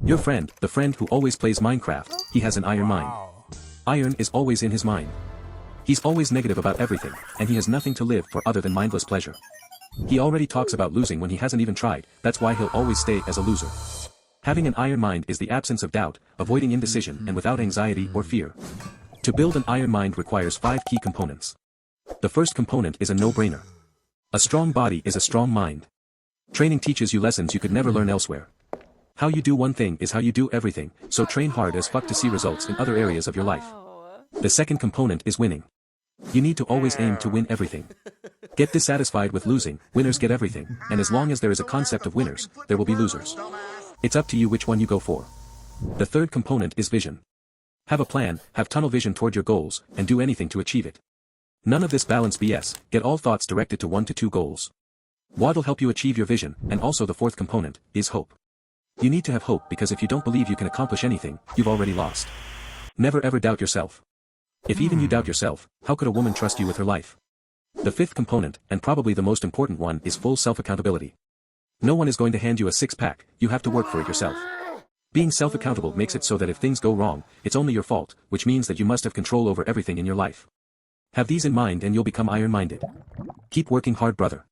Your friend, the friend who always plays Minecraft, he has an iron mind. Iron is always in his mind. He's always negative about everything, and he has nothing to live for other than mindless pleasure. He already talks about losing when he hasn't even tried, that's why he'll always stay as a loser. Having an iron mind is the absence of doubt, avoiding indecision and without anxiety or fear. To build an iron mind requires 5 key components. The first component is a no-brainer. A strong body is a strong mind. Training teaches you lessons you could never learn elsewhere. How you do one thing is how you do everything, so train hard as fuck to see results in other areas of your life. The second component is winning. You need to always aim to win everything. Get dissatisfied with losing, winners get everything, and as long as there is a concept of winners, there will be losers. It's up to you which one you go for. The third component is vision. Have a plan, have tunnel vision toward your goals, and do anything to achieve it. None of this balance BS, get all thoughts directed to 1 to 2 goals. What'll help you achieve your vision, and also the fourth component, is hope. You need to have hope because if you don't believe you can accomplish anything, you've already lost. Never ever doubt yourself. If even you doubt yourself, how could a woman trust you with her life? The fifth component, and probably the most important one, is full self-accountability. No one is going to hand you a six-pack, you have to work for it yourself. Being self-accountable makes it so that if things go wrong, it's only your fault, which means that you must have control over everything in your life. Have these in mind and you'll become iron-minded. Keep working hard, brother.